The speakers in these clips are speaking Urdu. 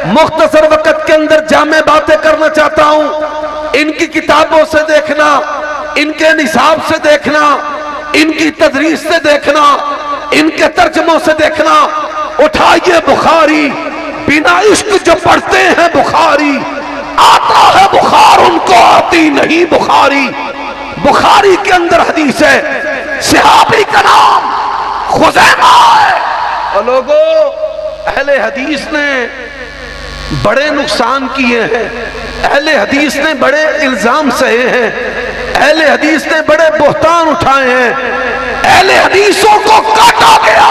مختصر وقت کے اندر جامع باتیں کرنا چاہتا ہوں. ان کی کتابوں سے دیکھنا، ان کے نصاب سے دیکھنا، ان کی تدریس سے دیکھنا، ان کے ترجموں سے دیکھنا. اٹھائیے بخاری، بنا عشق جو پڑھتے ہیں بخاری، آتا ہے بخار ان کو آتی نہیں بخاری. بخاری کے اندر حدیث ہے، صحابی کا نام خزیمہ ہے. اور لوگوں، اہل حدیث نے بڑے نقصان کیے ہیں، اہل حدیث نے بڑے الزام سہے ہیں، اہل حدیث نے بڑے بہتان اٹھائے ہیں. اہل حدیثوں کو کاٹا گیا،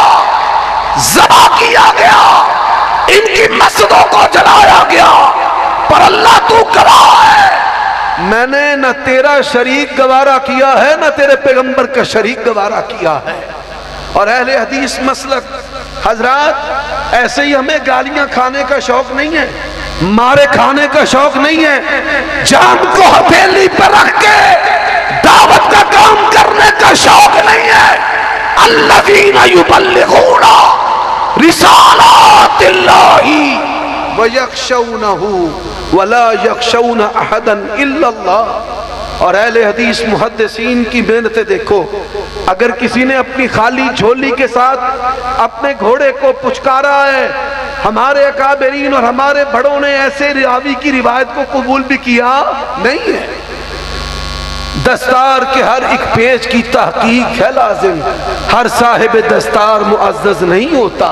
ذبح کیا گیا، ان کی مسجدوں کو جلایا گیا. پر اللہ تو گواہ ہے، میں نے نہ تیرا شریک گوارا کیا ہے، نہ تیرے پیغمبر کا شریک گوارا کیا ہے. اور اہل حدیث مسلک حضرات، ایسے ہی ہمیں گالیاں کھانے کا شوق نہیں ہے، مارے کھانے کا شوق نہیں ہے. جان کو ہتھیلی پر رکھ کے دعوت کا کام کرنے کا شوق نہیں ہے. الذین یبلغون رسالات اللہ وَيَخْشَوْنَهُ وَلَا يَخْشَوْنَ أَحَدًا إِلَّا اللَّهِ. اور اہل حدیث محدثین کی محنتیں دیکھو. اگر کسی نے اپنی خالی جھولی کے ساتھ اپنے گھوڑے کو پچکارا ہے، ہمارے اکابرین اور ہمارے بڑوں نے ایسے راوی کی روایت کو قبول بھی کیا نہیں ہے. دستار کے ہر ایک پیج کی تحقیق ہے لازم، ہر صاحب دستار معزز نہیں ہوتا.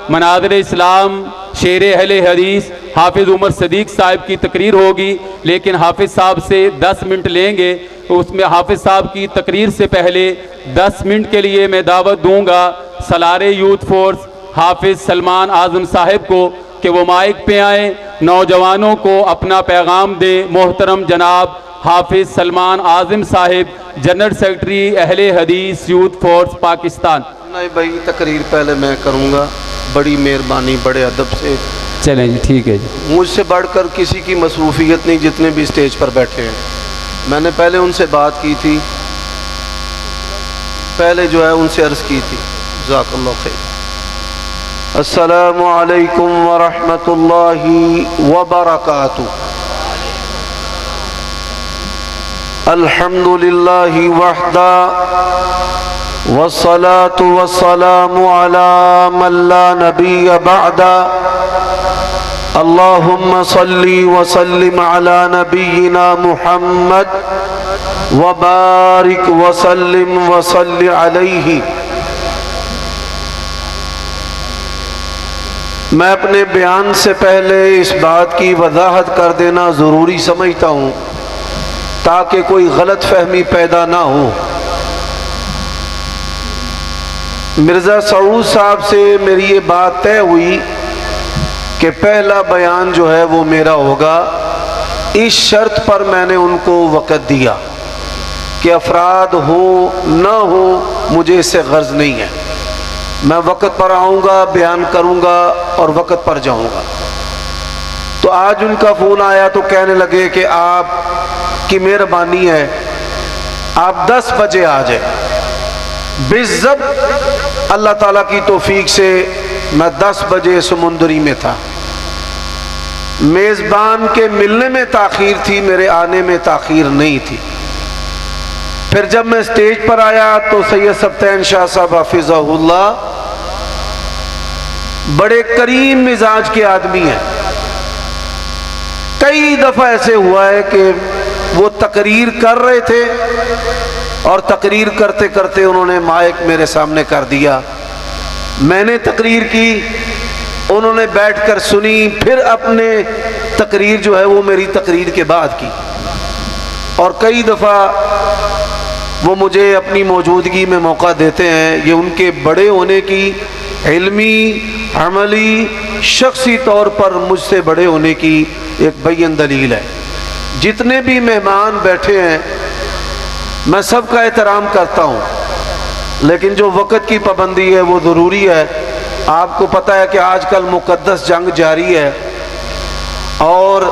مناظر اسلام شیر اہل حدیث حافظ عمر صدیق صاحب کی تقریر ہوگی، لیکن حافظ صاحب سے 10 منٹ لیں گے. اس میں حافظ صاحب کی تقریر سے پہلے 10 منٹ کے لیے میں دعوت دوں گا سالار یوتھ فورس حافظ سلمان اعظم صاحب کو کہ وہ مائک پہ آئیں، نوجوانوں کو اپنا پیغام دیں. محترم جناب حافظ سلمان اعظم صاحب، جنرل سیکرٹری اہل حدیث یوتھ فورس پاکستان. نہیں بھائی، تقریر پہلے میں کروں گا، بڑی مہربانی، بڑے ادب سے. چلیں جی، ٹھیک ہے جی. مجھ سے بڑھ کر کسی کی مصروفیت نہیں، جتنے بھی اسٹیج پر بیٹھے ہیں. میں نے پہلے ان سے بات کی تھی، پہلے جو ہے ان سے عرض کی تھی. جزاک اللہ خیر. السلام علیکم ورحمۃ اللہ وبرکاتہ. الحمد للہ وحدہ والصلاة والسلام على من لا نبی بعدہ. اللہم صلی وسلم على نبینا محمد وبارک وسلم وصلی علیہ. میں اپنے بیان سے پہلے اس بات کی وضاحت کر دینا ضروری سمجھتا ہوں تاکہ کوئی غلط فہمی پیدا نہ ہو. مرزا سعود صاحب سے میری یہ بات طے ہوئی کہ پہلا بیان جو ہے وہ میرا ہوگا. اس شرط پر میں نے ان کو وقت دیا کہ افراد ہو نہ ہو مجھے اس سے غرض نہیں ہے. میں وقت پر آؤں گا، بیان کروں گا اور وقت پر جاؤں گا. تو آج ان کا فون آیا تو کہنے لگے کہ آپ کی مہربانی ہے، آپ 10 بجے آ جائیں. بالضبط اللہ تعالیٰ کی توفیق سے میں 10 بجے سمندری میں تھا. میزبان کے ملنے میں تاخیر تھی، میرے آنے میں تاخیر نہیں تھی. پھر جب میں اسٹیج پر آیا تو سید سبطین شاہ صاحب حفظہ اللہ بڑے کریم مزاج کے آدمی ہیں. کئی دفعہ ایسے ہوا ہے کہ وہ تقریر کر رہے تھے اور تقریر کرتے کرتے انہوں نے مائک میرے سامنے کر دیا. میں نے تقریر کی، انہوں نے بیٹھ کر سنی، پھر اپنے تقریر جو ہے وہ میری تقریر کے بعد کی. اور کئی دفعہ وہ مجھے اپنی موجودگی میں موقع دیتے ہیں. یہ ان کے بڑے ہونے کی علمی، عملی، شخصی طور پر مجھ سے بڑے ہونے کی ایک بیان دلیل ہے. جتنے بھی مہمان بیٹھے ہیں میں سب کا احترام کرتا ہوں، لیکن جو وقت کی پابندی ہے وہ ضروری ہے. آپ کو پتہ ہے کہ آج کل مقدس جنگ جاری ہے اور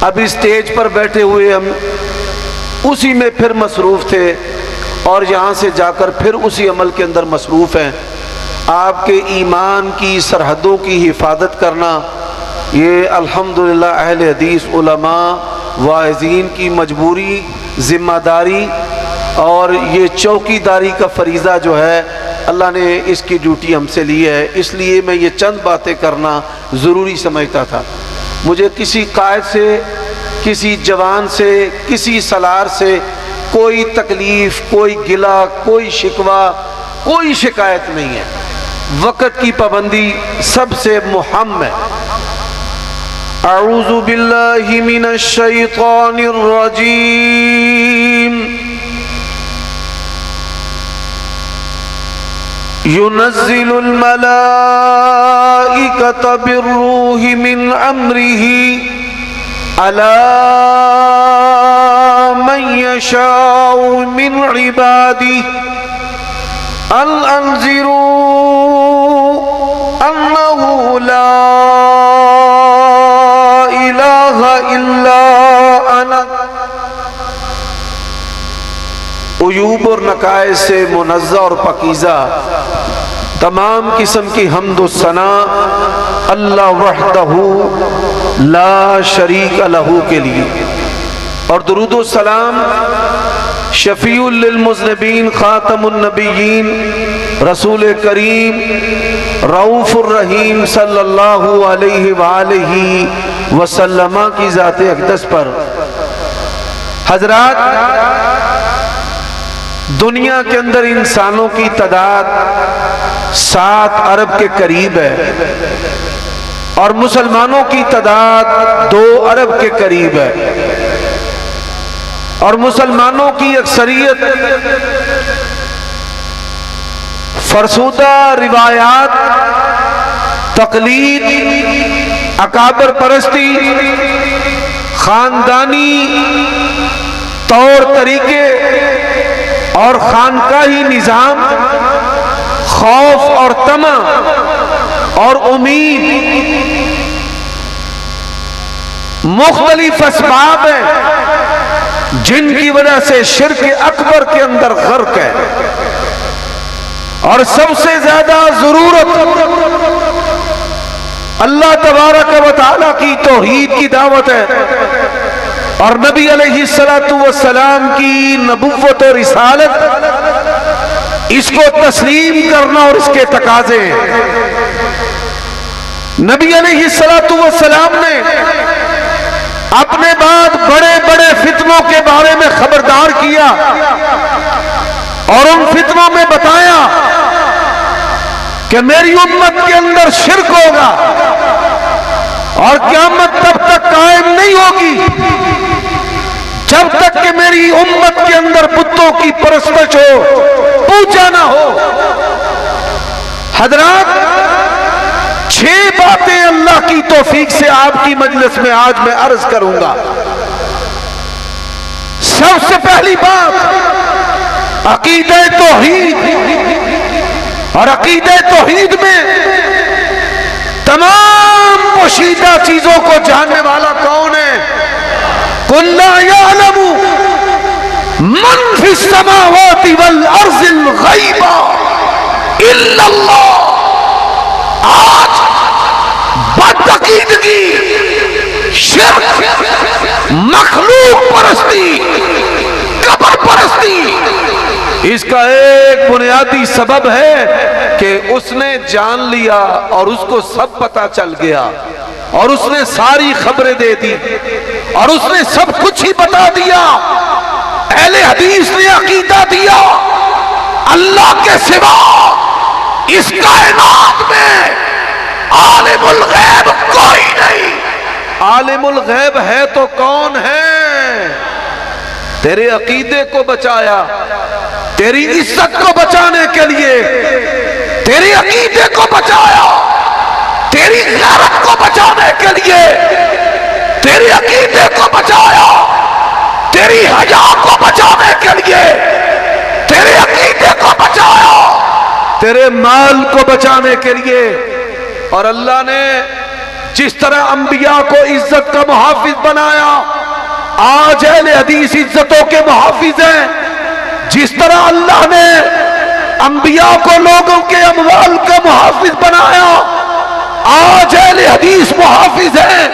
اب اسٹیج پر بیٹھے ہوئے ہم اسی میں پھر مصروف تھے اور یہاں سے جا کر پھر اسی عمل کے اندر مصروف ہیں. آپ کے ایمان کی سرحدوں کی حفاظت کرنا یہ الحمدللہ اہل حدیث علماء واعظین کی مجبوری، ذمہ داری اور یہ چوکی داری کا فریضہ جو ہے اللہ نے اس کی ڈیوٹی ہم سے لی ہے، اس لیے میں یہ چند باتیں کرنا ضروری سمجھتا تھا۔ مجھے کسی قائد سے، کسی جوان سے، کسی سالار سے کوئی تکلیف، کوئی گلہ، کوئی شکوہ، کوئی شکایت نہیں ہے۔ وقت کی پابندی سب سے مہم ہے۔ اعوذ باللہ من الشیطان الرجیم ينزل الملائكة بالروح من أمره على من يشاء من عباده أن أنذروا أنه لا إله إلا أنا۔ عیوب اور نقائص سے منزہ اور پاکیزہ تمام قسم کی حمد و ثنا اللہ وحدہ لا شریک لہ کے لیے، اور درود و سلام شفیع للمذنبین خاتم النبیین رسول کریم رؤوف الرحیم صلی اللہ علیہ وآلہ وسلم کی ذات اقدس پر۔ حضرات، دنیا کے اندر انسانوں کی تعداد 7 ارب کے قریب ہے، اور مسلمانوں کی تعداد 2 ارب کے قریب ہے، اور مسلمانوں کی اکثریت فرسودہ روایات، تقلید، اکابر پرستی، خاندانی طور طریقے اور خانقاہی نظام، خوف اور طمع اور امید، مختلف اسباب ہیں جن کی وجہ سے شرک اکبر کے اندر غرق ہے، اور سب سے زیادہ ضرورت اللہ تبارک و تعالیٰ کی توحید کی دعوت ہے، اور نبی علیہ السلام کی نبوت و رسالت، اس کو تسلیم کرنا اور اس کے تقاضے ہیں۔ نبی علیہ السلام نے اپنے بعد بڑے بڑے فتنوں کے بارے میں خبردار کیا، اور ان فتنوں میں بتایا کہ میری امت کے اندر شرک ہوگا، اور قیامت تب تک قائم نہیں ہوگی جب تک کہ میری امت کے اندر بتوں کی پرستش ہو، پوجا نہ ہو۔ حضرات، 6 باتیں اللہ کی توفیق سے آپ کی مجلس میں آج میں عرض کروں گا۔ سب سے پہلی بات عقیدہ توحید، اور عقیدہ توحید میں تمام پوشیدہ چیزوں کو جاننے والا کون ہے؟ قُلْ لَا يَعْلَمُ مَنْ فِي السَّمَاوَاتِ وَالْأَرْضِ الْغَيْبَ إِلَّا اللَّهُ۔ آج بدعقیدگی، شرک، مخلوق پرستی، قبر پرستی، اس کا ایک بنیادی سبب ہے کہ اس نے جان لیا اور اس کو سب پتہ چل گیا، اور اس نے ساری خبریں دے دی، اور اس نے سب کچھ ہی بتا دیا۔ اہل حدیث نے عقیدہ دیا اللہ کے سوا اس کائنات میں عالم الغیب کوئی نہیں۔ عالم الغیب ہے تو کون ہے؟ تیرے عقیدے کو بچایا، تیری عزت کو بچانے کے لیے، تیری عقیدے کو بچایا، تیری غیرت کو بچانے کے لیے، تیری عقیدے کو بچایا، تیری حیا کو بچانے کے لیے، تیرے عقیدے کو بچایا، تیرے مال کو بچانے کے لیے۔ اور اللہ نے جس طرح انبیاء کو عزت کا محافظ بنایا، آج اہل حدیث عزتوں کے محافظ ہیں۔ جس طرح اللہ نے انبیاء کو لوگوں کے اموال کا محافظ بنایا، آج اہل حدیث محافظ ہیں۔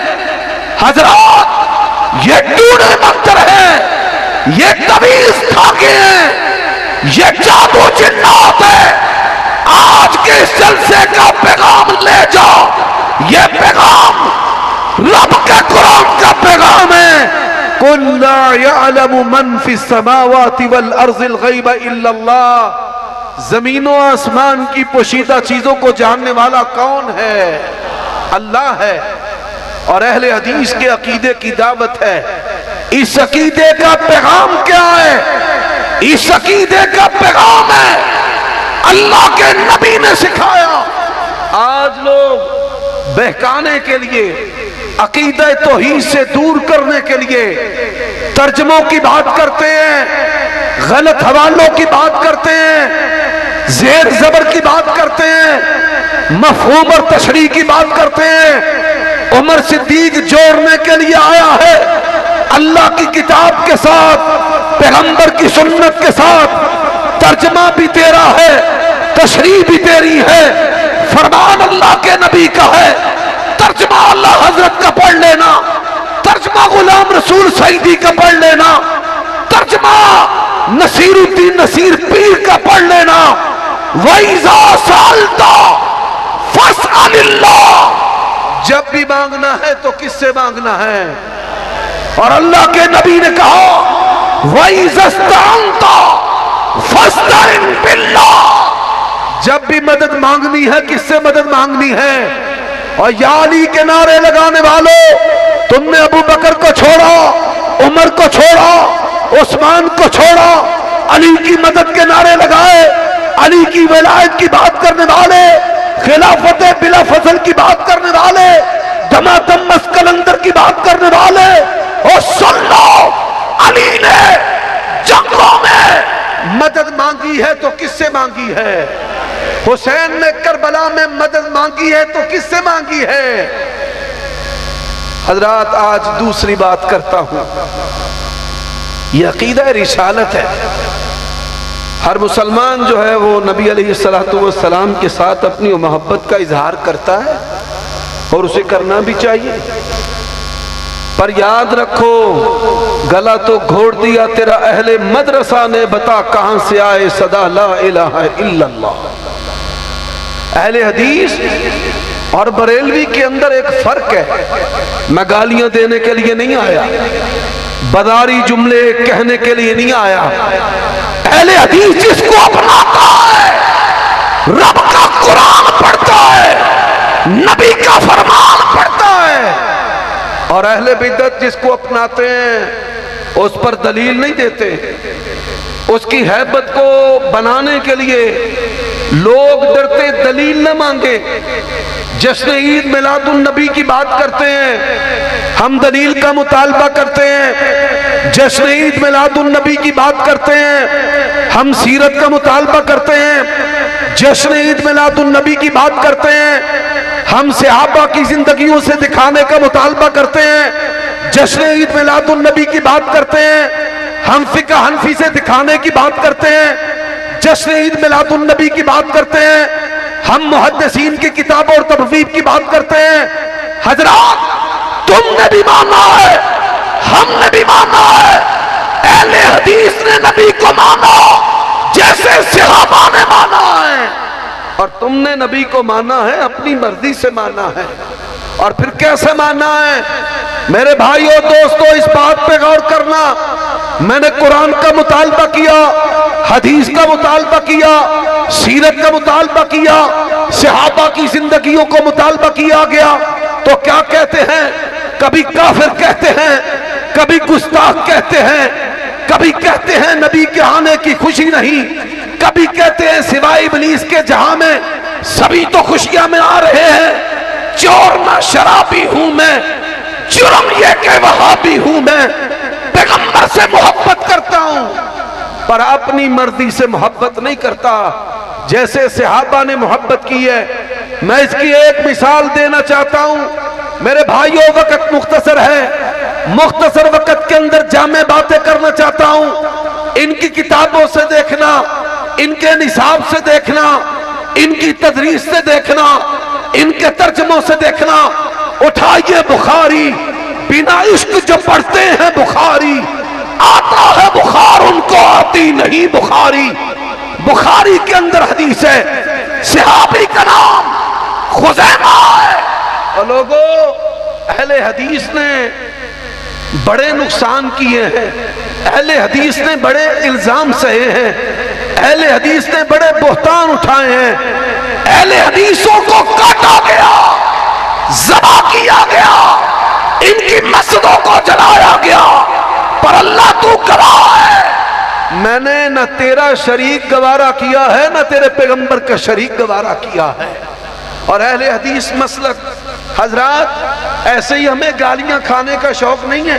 حضرات یہ ٹونے منتر ہیں، یہ تعویذ دھاگے ہیں، یہ جادو جنات ہے۔ آج کے اس جلسے کا پیغام لے جاؤ، یہ پیغام رب کے قرآن کا پیغام ہے۔ قُلْ لَا يَعْلَمُ مَنْ فِي السَّمَاوَاتِ وَالْأَرْضِ الْغَيْبَ إِلَّا اللَّهُ۔ زمین و آسمان کی پوشیدہ چیزوں کو جاننے والا کون ہے؟ اللہ ہے۔ اور اہل حدیث کے عقیدے کی دعوت ہے۔ اس عقیدے کا پیغام کیا ہے؟ اس عقیدے کا پیغام ہے اللہ کے نبی نے سکھایا۔ آج لوگ بہکانے کے لیے، عقیدہ توحید سے دور کرنے کے لیے ترجموں کی بات کرتے ہیں، غلط حوالوں کی بات کرتے ہیں، زیر زبر کی بات کرتے ہیں، مفہوم اور تشریح کی بات کرتے ہیں۔ عمر صدیق جوڑنے کے لیے آیا ہے، اللہ کی کتاب کے ساتھ، پیغمبر کی سنت کے ساتھ۔ ترجمہ بھی تیرا ہے، تشریح بھی تیری ہے، فرمان اللہ کے نبی کا ہے، ترجمہ اللہ حضرت کا پڑھ لینا، ترجمہ غلام رسول سعیدی کا پڑھ لینا، ترجمہ نصیر الدین نصیر پیر کا پڑھ لینا۔ وَإِذَا سَأَلْتَ فَاسْأَلِ اللَّهَ۔ جب بھی مانگنا ہے تو کس سے مانگنا ہے؟ اور اللہ کے نبی نے کہا وَإِذَا اسْتَعَنْتَ فَاسْتَعِنْ بِاللَّهِ۔ جب بھی مدد مانگنی ہے کس سے مدد مانگنی ہے؟ اور یا علی کے نعرے لگانے والوں، تم نے ابو بکر کو چھوڑا، عمر کو چھوڑا، عثمان کو چھوڑا، علی کی مدد کے نعرے لگائے، علی کی ولایت کی بات کرنے والے، خلافت بلا فضل کی بات کرنے والے، دمادم مسکلندر کی بات کرنے والے، اور سن لو علی نے جنگوں میں مدد مانگی ہے تو کس سے مانگی ہے؟ حسین نے کربلا میں مدد مانگی ہے تو کس سے مانگی ہے؟ حضرات آج دوسری بات کرتا ہوں، یہ عقیدہ رسالت ہے۔ ہر مسلمان جو ہے وہ نبی علیہ السلام کے ساتھ اپنی محبت کا اظہار کرتا ہے اور اسے کرنا بھی چاہیے، پر یاد رکھو گلا تو گھوڑ دیا تیرا اہل مدرسہ نے، بتا کہاں سے آئے صدا لا الہ الا اللہ۔ اہل حدیث اور بریلوی کے اندر ایک فرق ہے۔ میں گالیاں دینے کے لیے نہیں آیا، بداری جملے کہنے کے لیے نہیں آیا۔ اہل حدیث جس کو اپناتا ہے، رب کا قرآن پڑھتا ہے، نبی کا فرمان پڑھتا ہے، اور اہل بدعت جس کو اپناتے ہیں اس پر دلیل نہیں دیتے۔ اس کی ہیبت کو بنانے کے لیے لوگ ڈرتے دلیل نہ مانگے۔ جشن عید میلاد النبی کی بات کرتے ہیں، ہم دلیل کا مطالبہ کرتے ہیں۔ جشن عید میلاد النبی کی بات کرتے ہیں، ہم سیرت کا مطالبہ کرتے ہیں۔ جشن عید میلاد النبی کی بات کرتے ہیں، ہم صحابہ کی زندگیوں سے دکھانے کا مطالبہ کرتے ہیں۔ جشن عید میلاد النبی کی بات کرتے ہیں، ہم فقہ حنفی سے دکھانے کی بات کرتے ہیں۔ جشن عید میلاد النبی کی بات کرتے ہیں، ہم محدثین کی کتابوں اور تبویب کی بات کرتے ہیں۔ حضرات تم نے بھی مانا ہے، ہم نے بھی مانا ہے، اہل حدیث نے نبی کو مانا جیسے صحابہ نے مانا ہے، اور تم نے نبی کو مانا ہے، اپنی مرضی سے مانا ہے۔ اور پھر کیسے مانا ہے؟ میرے بھائیو دوستو اس بات پہ غور کرنا، میں نے قرآن کا مطالبہ کیا، حدیث کا مطالبہ کیا، سیرت کا مطالبہ کیا، صحابہ کی زندگیوں کو مطالبہ کیا گیا، تو کیا کہتے ہیں؟ کبھی کافر کہتے ہیں، کبھی گستاخ کہتے ہیں، کبھی کہتے ہیں نبی کے آنے کی خوشی نہیں، کبھی کہتے ہیں سوائے ابلیس کے جہاں میں سبھی تو خوشیاں میں آ رہے ہیں۔ چور نہ شرابی ہوں میں، جرم یہ کہ وہابی ہوں میں، پیغمبر سے محبت کرتا ہوں پر اپنی مرضی سے محبت نہیں کرتا جیسے صحابہ نے محبت کی ہے۔ میں اس کی ایک مثال دینا چاہتا ہوں، میرے بھائیوں وقت مختصر ہے، مختصر وقت کے اندر جامع باتیں کرنا چاہتا ہوں۔ ان کی کتابوں سے دیکھنا، ان کے نصاب سے دیکھنا، ان کی تدریس سے دیکھنا، ان کے ترجموں سے دیکھنا۔ اٹھائیے بخاری، بنا عشق جو پڑھتے ہیں بخاری، آتا ہے بخار ان کو آتی نہیں بخاری۔ بخاری کے اندر حدیث ہے، صحابی کا نام خزیمہ ہے۔ اور لوگوں، اہل حدیث نے بڑے نقصان کیے ہیں، اہل حدیث نے بڑے الزام سہے ہیں، اہل حدیث نے بڑے بہتان اٹھائے ہیں، اہل حدیثوں کو کاٹا گیا، ذبح کیا گیا، ان کی مسجدوں کو جلایا گیا۔ پر اللہ تو گواہ ہے، میں نے نہ تیرا شریک گوارا کیا ہے، نہ تیرے پیغمبر کا شریک گوارا کیا ہے۔ اور اہل حدیث مسلک حضرات، ایسے ہی ہمیں گالیاں کھانے کا شوق نہیں ہے،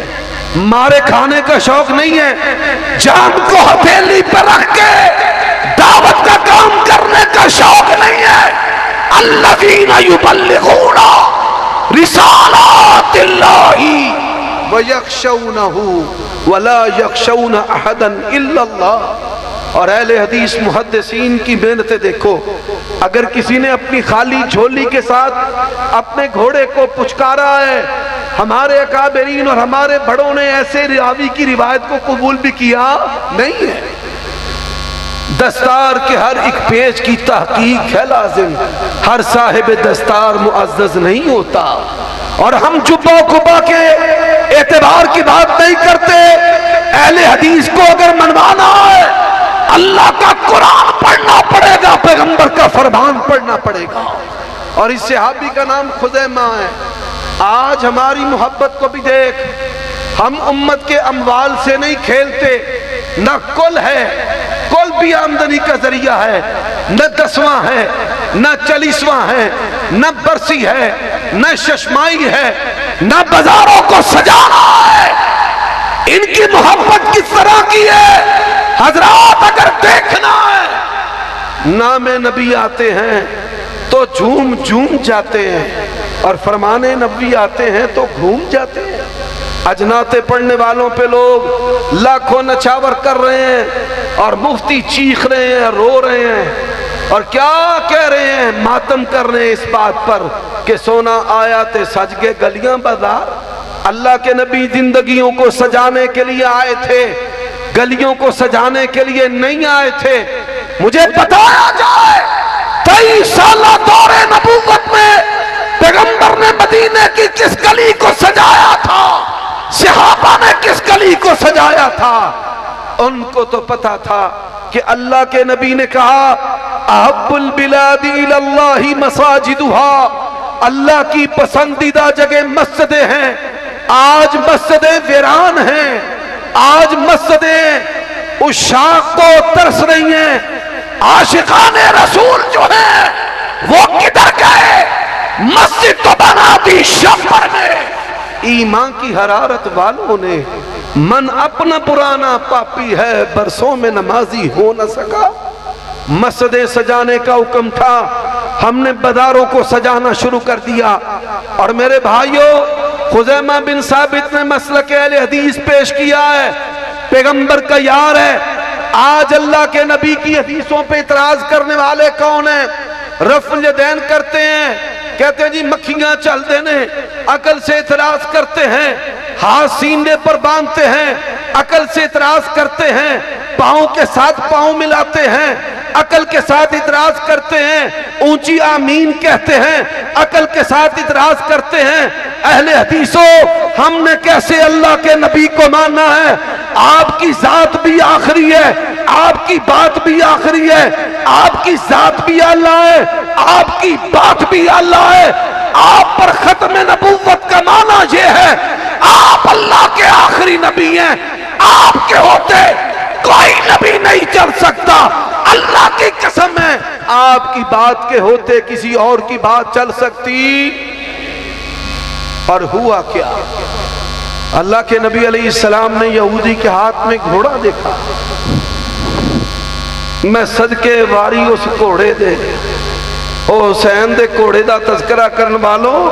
مارے کھانے کا شوق نہیں ہے، جان کو ہتھیلی پر رکھ کے دعوت کا کام کرنے کا شوق نہیں ہے۔ الذین یبلغون رسالات اللہ وَيَخْشَوْنَهُ وَلَا يَخْشَوْنَ أَحَدًا إِلَّا اللَّهِ۔ اور اہل حدیث محدثین کی محنتیں دیکھو، اگر کسی نے اپنی خالی جھولی کے ساتھ اپنے گھوڑے کو پچکارا ہے، ہمارے اکابرین اور ہمارے بڑوں نے ایسے راوی کی روایت کو قبول بھی کیا نہیں ہے۔ دستار کے ہر ایک پیج کی تحقیق ہے لازم، ہر صاحب دستار معزز نہیں ہوتا۔ اور ہم جبہ کبا کے اعتبار کی بات نہیں کرتے، اہل حدیث کو اگر منوانا ہے اللہ کا قرآن پڑھنا پڑے گا، پیغمبر کا فرمان پڑھنا پڑے گا۔ اور اس صحابی کا نام خزیمہ ہے۔ آج ہماری محبت کو بھی دیکھ، ہم امت کے اموال سے نہیں کھیلتے، نہ کل ہے، کل بھی آمدنی کا ذریعہ ہے، نہ دسواں ہے، نہ چالیسواں ہے، نہ برسی ہے، نہ ششمائی ہے، نہ بازاروں کو سجانا ہے۔ ان کی محبت کس طرح کی ہے حضرات، اگر دیکھنا ہے، نام نبی آتے ہیں تو جھوم جھوم جاتے ہیں، اور فرمان نبی آتے ہیں تو گھوم جاتے ہیں۔ اجناتے پڑھنے والوں پہ لوگ لاکھوں نچاور کر رہے ہیں، اور مفتی چیخ رہے ہیں، رو رہے ہیں، اور کیا کہہ رہے ہیں، ماتم کر رہے ہیں اس بات پر کہ سونا آیا تے سج گئے گلیاں بازار۔ اللہ کے نبی زندگیوں کو سجانے کے لیے آئے تھے، گلیوں کو سجانے کے لیے نہیں آئے تھے۔ مجھے بتایا جائے 23 سالہ دور نبوت میں پیغمبر نے مدینے کی کس گلی کو سجایا تھا، صحابہ نے کس گلی کو سجایا تھا؟ ان کو تو پتا تھا کہ اللہ کے نبی نے کہا احب البلاد الی اللہ مساجدها، اللہ کی پسندیدہ جگہ مسجدیں ہیں۔ آج مسجدیں ویران ہیں، آج مسجدیں عشاق کو ترس رہی ہیں۔ عاشقان رسول جو ہیں وہ کدھر گئے؟ مسجد تو بنا دی شمبر میں۔ ایمان کی حرارت والوں نے، من اپنا پرانا پاپی ہے برسوں میں نمازی ہو نہ سکا۔ مسجدیں سجانے کا حکم تھا، ہم نے بازاروں کو سجانا شروع کر دیا۔ اور میرے بھائیوں، خزیمہ بن ثابت نے مسلک اہل حدیث پیش کیا ہے، پیغمبر کا یار ہے۔ آج اللہ کے نبی کی حدیثوں پہ اعتراض کرنے والے کون ہیں؟ رفع الیدین کرتے ہیں، کہتے ہیں جی مکھیاں چل دینے، عقل سے اعتراض کرتے ہیں، ہاتھ سینے پر باندھتے ہیں، عقل سے اعتراض کرتے ہیں، پاؤں کے ساتھ پاؤں ملاتے ہیں، عقل کے ساتھ اعتراض کرتے ہیں، اونچی آمین کہتے ہیں، عقل کے ساتھ اعتراض کرتے ہیں۔ اہل حدیثوں، ہم نے کیسے اللہ کے نبی کو ماننا ہے؟ آپ کی ذات بھی آخری ہے، آپ کی بات بھی آخری ہے، آپ کی ذات بھی اللہ ہے، آپ کی بات بھی اللہ ہے۔ آپ پر ختم نبوت کا معنی یہ ہے آپ اللہ کے آخری نبی ہیں، آپ کے ہوتے کوئی نبی نہیں چل سکتا۔ اللہ کی قسم ہے آپ کی بات کے ہوتے کسی اور کی بات چل سکتی؟ اور ہوا کیا؟ اللہ کے نبی علیہ السلام نے یہودی کے ہاتھ میں گھوڑا دیکھا۔ میں صدقے واری اس گھوڑے دے، او حسین دے گھوڑے دا تذکرہ کرن والوں،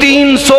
300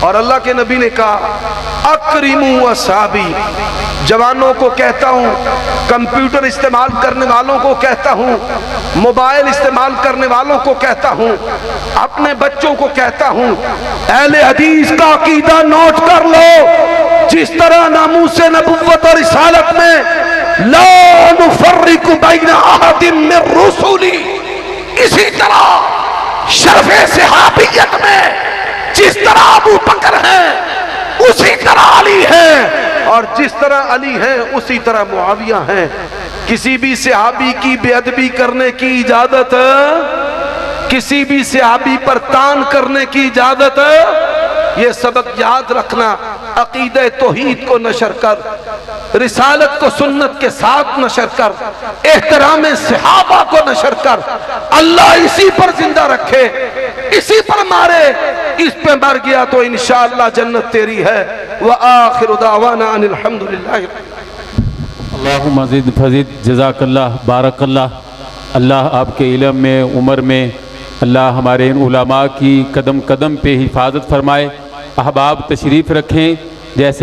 اور اللہ کے نبی نے کہا اکرموا اصحابی، جوانوں کو کہتا ہوں، کمپیوٹر استعمال کرنے والوں کو کہتا ہوں، موبائل استعمال کرنے والوں کو کہتا ہوں، اپنے بچوں کو کہتا ہوں، اہل حدیث کا عقیدہ نوٹ کر لو، جس طرح ناموس نبوت اور رسالت میں لا نفرق بین احد من رسولی، اسی طرح شرف صحابیت میں جس طرح ابو بکر ہیں اسی طرح علی ہیں، اور جس طرح علی ہیں اسی طرح معاویہ ہیں۔ کسی بھی صحابی کی بے ادبی کرنے کی اجازت، کسی بھی صحابی پر تان کرنے کی اجازت، یہ سبق یاد رکھنا۔ عقیدہ توحید کو نشر کر، رسالت کو سنت کے ساتھ نشر کر، احترام صحابہ کو نشر کر، اللہ اسی پر زندہ رکھے، اسی پر مارے، اس پہ مر گیا تو انشاءاللہ جنت تیری ہے۔ وآخر دعوانا ان الحمدللہ۔ اللہم زد فزد، جزاک اللہ، بارک اللہ، اللہ آپ کے علم میں، عمر میں، اللہ ہمارے ان علماء کی قدم قدم پہ حفاظت فرمائے۔ احباب تشریف رکھیں، جیسے